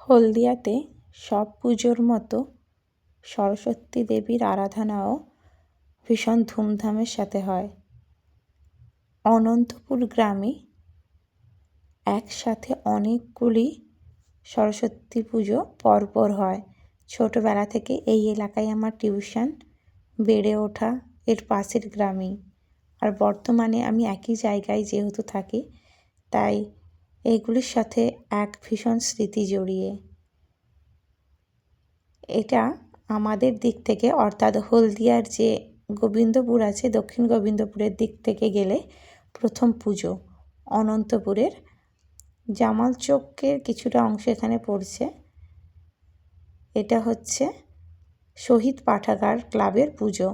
হলদিয়াতে সব পুজোর মতো সরস্বতী দেবীর আরাধনাও ভীষণ ধুমধামের সাথে হয়। অনন্তপুর গ্রামে একসাথে অনেকগুলি সরস্বতী পুজো পরপর হয়। ছোটোবেলা থেকে এই এলাকায় আমার টিউশন, বেড়ে ওঠা এর পাশের গ্রামেই। আর বর্তমানে আমি একই জায়গায় যেহেতু থাকি, তাই এইগুলির সাথে এক ভীষণ স্মৃতি জড়িয়ে। এটা আমাদের দিক থেকে, অর্থাৎ হলদিয়ার যে গোবিন্দপুর আছে, দক্ষিণ গোবিন্দপুরের দিক থেকে গেলে প্রথম পুজো। অনন্তপুরের জামাল চৌকের কিছুটা অংশ এখানে পড়ছে। এটা হচ্ছে শহীদ পাঠাগার ক্লাবের পুজো।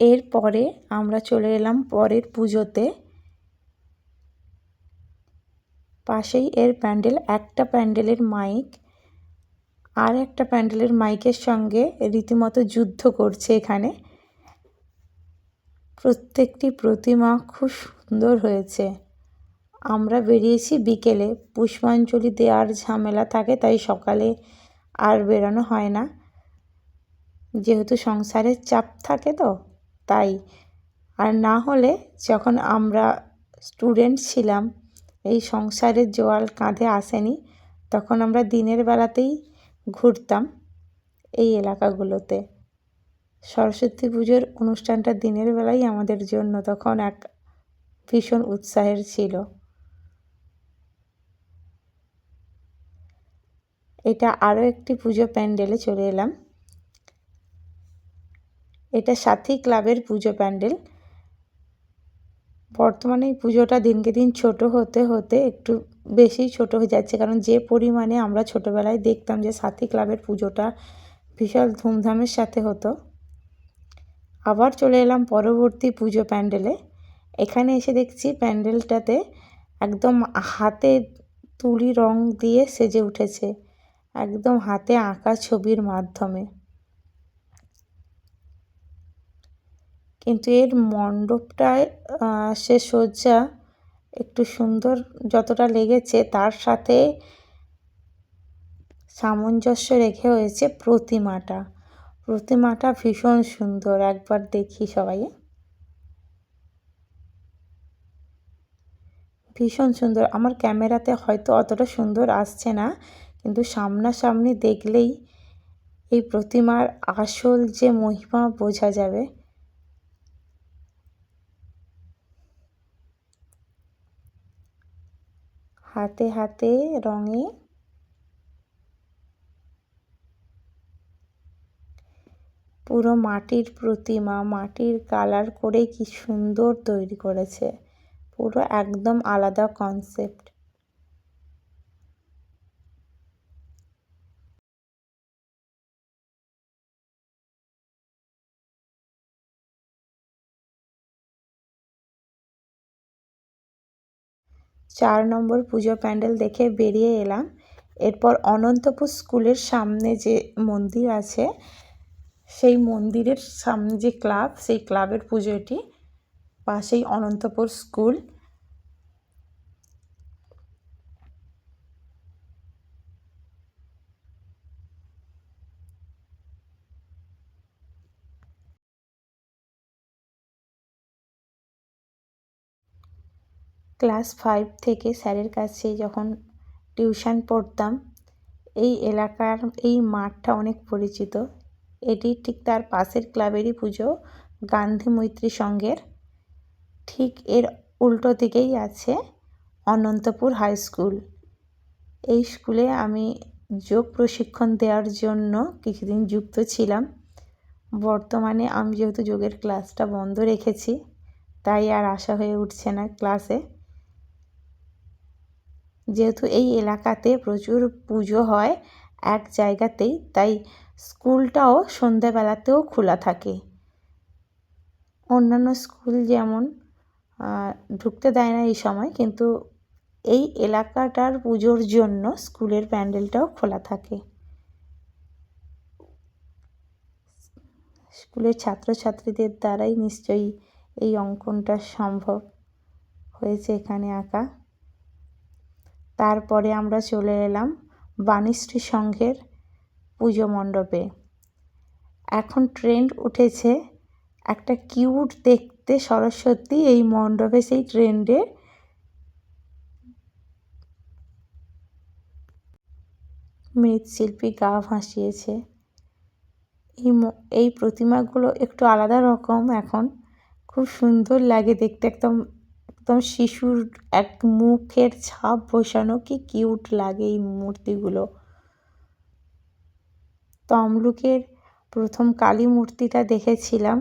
এরপরে আমরা চলে এলাম পরের পুজোতে। পাশেই এর প্যান্ডেল, একটা প্যান্ডেলের মাইক আর একটা প্যান্ডেলের মাইকের সঙ্গে রীতিমতো যুদ্ধ করছে এখানে। প্রত্যেকটি প্রতিমা খুব সুন্দর হয়েছে। আমরা বেরিয়েছি বিকেলে, পুষ্পাঞ্জলি দেওয়ার ঝামেলা থাকে, তাই সকালে আর বেরোনো হয় না, যেহেতু সংসারের চাপ থাকে তো তাই। আর না হলে যখন আমরা স্টুডেন্ট ছিলাম, এই সংসারের জোয়াল কাঁধে আসেনি, তখন আমরা দিনের বেলাতেই ঘুরতাম এই এলাকাগুলোতে। সরস্বতী পুজোর অনুষ্ঠানটা দিনের বেলাই আমাদের জন্য তখন এক ভীষণ উৎসাহের ছিল। এটা আরও একটি পুজো প্যান্ডেলে চলে এলাম। এটা সাথী ক্লাবের পুজো প্যান্ডেল। বর্তমানে এই পুজোটা দিনকে দিন ছোট হতে হতে একটু বেশি ছোট হয়ে যাচ্ছে, কারণ যে পরিমাণে আমরা ছোটোবেলায় দেখতাম যে সাথী ক্লাবের পুজোটা বিশাল ধুমধামের সাথে হতো। আবার চলে এলাম পরবর্তী পুজো প্যান্ডেলে। এখানে এসে দেখছি প্যান্ডেলটাতে একদম হাতে তুলি রং দিয়ে সেজে উঠেছে, একদম হাতে আঁকা ছবির মাধ্যমে। কিন্তু এর মণ্ডপটায় সে সজ্জা একটু সুন্দর যতটা লেগেছে, তার সাথে সামঞ্জস্য রেখে হয়েছে প্রতিমাটা। প্রতিমাটা ভীষণ সুন্দর, একবার দেখি সবাই। ভীষণ সুন্দর। আমার ক্যামেরাতে হয়তো অতটা সুন্দর আসছে না, কিন্তু সামনাসামনি দেখলেই এই প্রতিমার আসল যে মহিমা বোঝা যাবে। হাতে হাতে রঙে পুরো মাটির প্রতিমা, মাটির কালার করে কি সুন্দর তৈরি করেছে, পুরো একদম আলাদা কনসেপ্ট। চার নম্বর পুজো প্যান্ডেল দেখে বেরিয়ে এলাম। এরপর অনন্তপুর স্কুলের সামনে যে মন্দির আছে, সেই মন্দিরের সামনে যে ক্লাব, সেই ক্লাবের পুজো এটি। পাশেই অনন্তপুর স্কুল। ক্লাস 5 থেকে স্যারের কাছে যখন টিউশন পড়তাম, এই এলাকার এই মাঠটা অনেক পরিচিত। এটি ঠিক তার পাশের ক্লাবেরই পুজো, গান্ধী মৈত্রী সংঘের। ঠিক এর উল্টো দিকেই আছে অনন্তপুর হাই স্কুল। এই স্কুলে আমি যোগ প্রশিক্ষণ দেওয়ার জন্য কিছুদিন যুক্ত ছিলাম। বর্তমানে আমি যেহেতু যোগের ক্লাসটা বন্ধ রেখেছি, তাই আর আসা হয়ে উঠছে না ক্লাসে। যেহেতু এই এলাকাতে প্রচুর পুজো হয় এক জায়গাতেই, তাই স্কুলটাও সন্ধ্যাবেলাতেও খোলা থাকে। অন্যান্য স্কুল যেমন ঢুকতে দেয় না এই সময়, কিন্তু এই এলাকাটার পুজোর জন্য স্কুলের প্যান্ডেলটাও খোলা থাকে। স্কুলের ছাত্রছাত্রীদের দ্বারাই নিশ্চয়ই এই অঙ্কনটা সম্ভব। হয়েছে এখানে আঁকা। তারপরে আমরা চলে এলাম বাণীশ্রী সংঘের পুজো মণ্ডপে। এখন ট্রেন্ড উঠেছে একটা কিউট দেখতে সরস্বতী এই মণ্ডপে, সেই ট্রেন্ডে মৃৎশিল্পী গা ভাসিয়েছে। এই প্রতিমাগুলো একটু আলাদা রকম, এখন খুব সুন্দর লাগে দেখতে, একদম একদম শিশুর এক মুখের ছাপ বসানো, কি কিউট লাগে এই মূর্তিগুলো। তমলুকের প্রথম কালী মূর্তিটা দেখেছিলাম,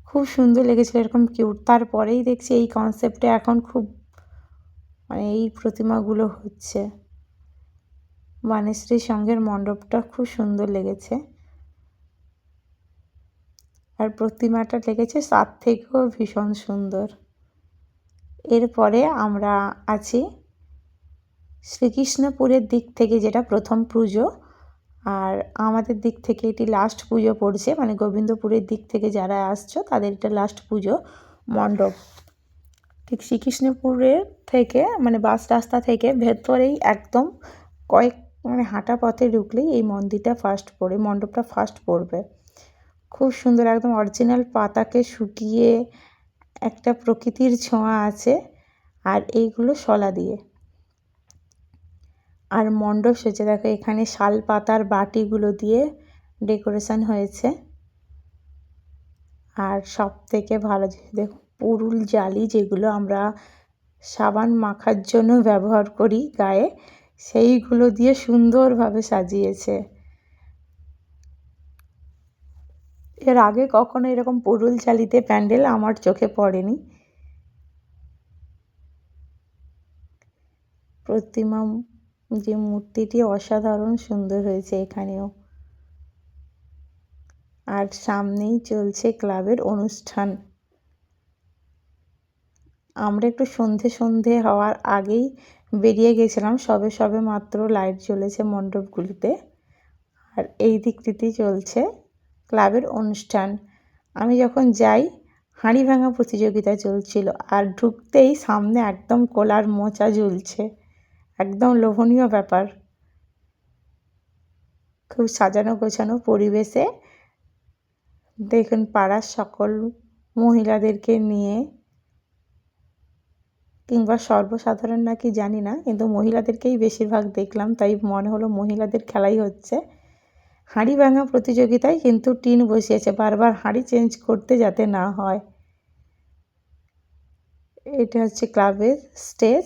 খুব সুন্দর লেগেছিল, এরকম কিউট। তারপরেই দেখছি এই কনসেপ্টে এখন খুব মানে এই প্রতিমাগুলো হচ্ছে। বাণীশ্রী সংঘের মণ্ডপটা খুব সুন্দর লেগেছে, আর প্রতিমাটা লেগেছে তার থেকেও ভীষণ সুন্দর। এরপরে আমরা আছি শ্রীকৃষ্ণপুরের দিক থেকে, যেটা প্রথম পুজো, আর আমাদের দিক থেকে এটি লাস্ট পুজো পড়ছে, মানে গোবিন্দপুরের দিক থেকে যারা আসছো তাদের এটা লাস্ট পুজো মণ্ডপ। ঠিক শ্রীকৃষ্ণপুরের থেকে মানে বাস রাস্তা থেকে ভেতরেই একদম মানে হাঁটা পথে ঢুকলেই এই মন্দিরটা মণ্ডপটা ফার্স্ট পড়বে। খুব সুন্দর, একদম অরিজিনাল পাতাকে শুকিয়ে একটা প্রকৃতির ছোঁয়া আছে, আর এইগুলো শলা দিয়ে। আর মণ্ডপ সেজে দেখো, এখানে শাল পাতার বাটিগুলো দিয়ে ডেকোরেশন হয়েছে। আর সব থেকে ভালো জিনিস দেখো, পুরুল জালি, যেগুলো আমরা সাবান মাখার জন্য ব্যবহার করি গায়ে, সেইগুলো দিয়ে সুন্দরভাবে সাজিয়েছে। এর আগে কখনো এরকম পুরুল জালিতে প্যান্ডেল আমার চোখে পড়েনি। প্রতিমা যে মূর্তিটি অসাধারণ সুন্দর হয়েছে এখানেও। আর সামনেই চলছে ক্লাবের অনুষ্ঠান। আমরা একটু সন্ধে হওয়ার আগেই বেরিয়ে গেছিলাম, সবে মাত্র লাইট জ্বলেছে মণ্ডপগুলিতে। আর এই দিকটিতেই চলছে ক্লাবের অনুষ্ঠান। আমি যখন যাই হাঁড়ি ভাঙা প্রতিযোগিতা চলছিল, আর ঢুকতেই সামনে একদম কোলার মোচা ঝুলছে, একদম লোভনীয় ব্যাপার। খুব সাজানো গোছানো পরিবেশে দেখুন পাড়ার সকল মহিলাদেরকে নিয়ে, কিংবা সর্বসাধারণ নাকি জানি না, কিন্তু মহিলাদেরকেই বেশিরভাগ দেখলাম, তাই মনে হলো মহিলাদের খেলাই হচ্ছে। হাঁড়ি ভাঙা প্রতিযোগিতায় কিন্তু টিন বসিয়েছে, বারবার হাঁড়ি চেঞ্জ করতে যাতে না হয়। এটা হচ্ছে ক্লাবের স্টেজ।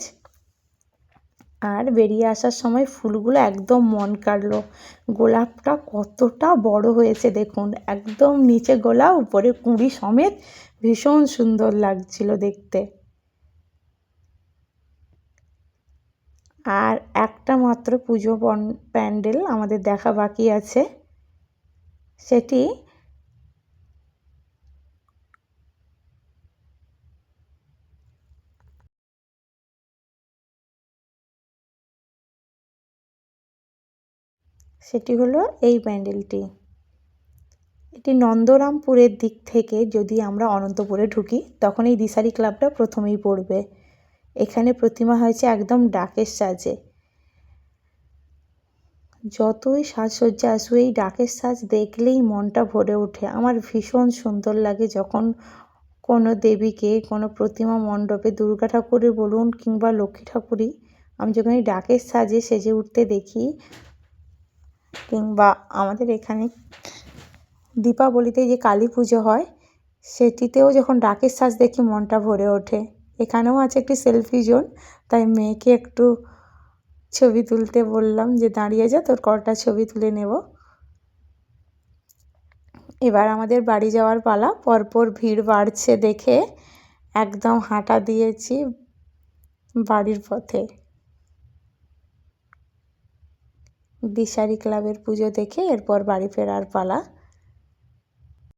আর বেরিয়ে আসার সময় ফুলগুলো একদম মন কাড়লো। গোলাপটা কতটা বড় হয়েছে দেখুন, একদম নিচে গোলাপ, উপরে কুঁড়ি সমেত, ভীষণ সুন্দর লাগছিল দেখতে। আর একটা মাত্র পুজো প্যান্ডেল আমাদের দেখা বাকি আছে, সেটি হলো এই প্যান্ডেলটি। এটি নন্দরামপুরের দিক থেকে যদি আমরা অনন্তপুরে ঢুকি, তখন এই দিশারি ক্লাবটা প্রথমেই পড়বে। এখানে প্রতিমা হয়েছে একদম ডাকের সাজে। যতই সাজসজ্জা আসুক, এই ডাকের সাজ দেখলেই মনটা ভরে ওঠে। আমার ভীষণ সুন্দর লাগে যখন কোনো দেবীকে কোনো প্রতিমা মণ্ডপে, দুর্গা ঠাকুরে বলুন কিংবা লক্ষ্মী ঠাকুরই, আমি যখন এই ডাকের সাজে সেজে উঠতে দেখি, কিংবা আমাদের এখানে দীপাবলিতে যে কালী পুজো হয় সেটিতেও যখন ডাকের সাজ দেখি মনটা ভরে ওঠে। এখানেও আছে একটি সেলফি জোন, তাই মেয়েকে একটু ছবি তুলতে বললাম যে দাঁড়িয়ে যা, তোর কটা ছবি তুলে নেব। এবার আমাদের বাড়ি যাওয়ার পালা। পরপর ভিড় বাড়ছে দেখে একদম হাঁটা দিয়েছি বাড়ির পথে। দিশারি ক্লাবের পুজো দেখে এরপর বাড়ি ফেরার পালা।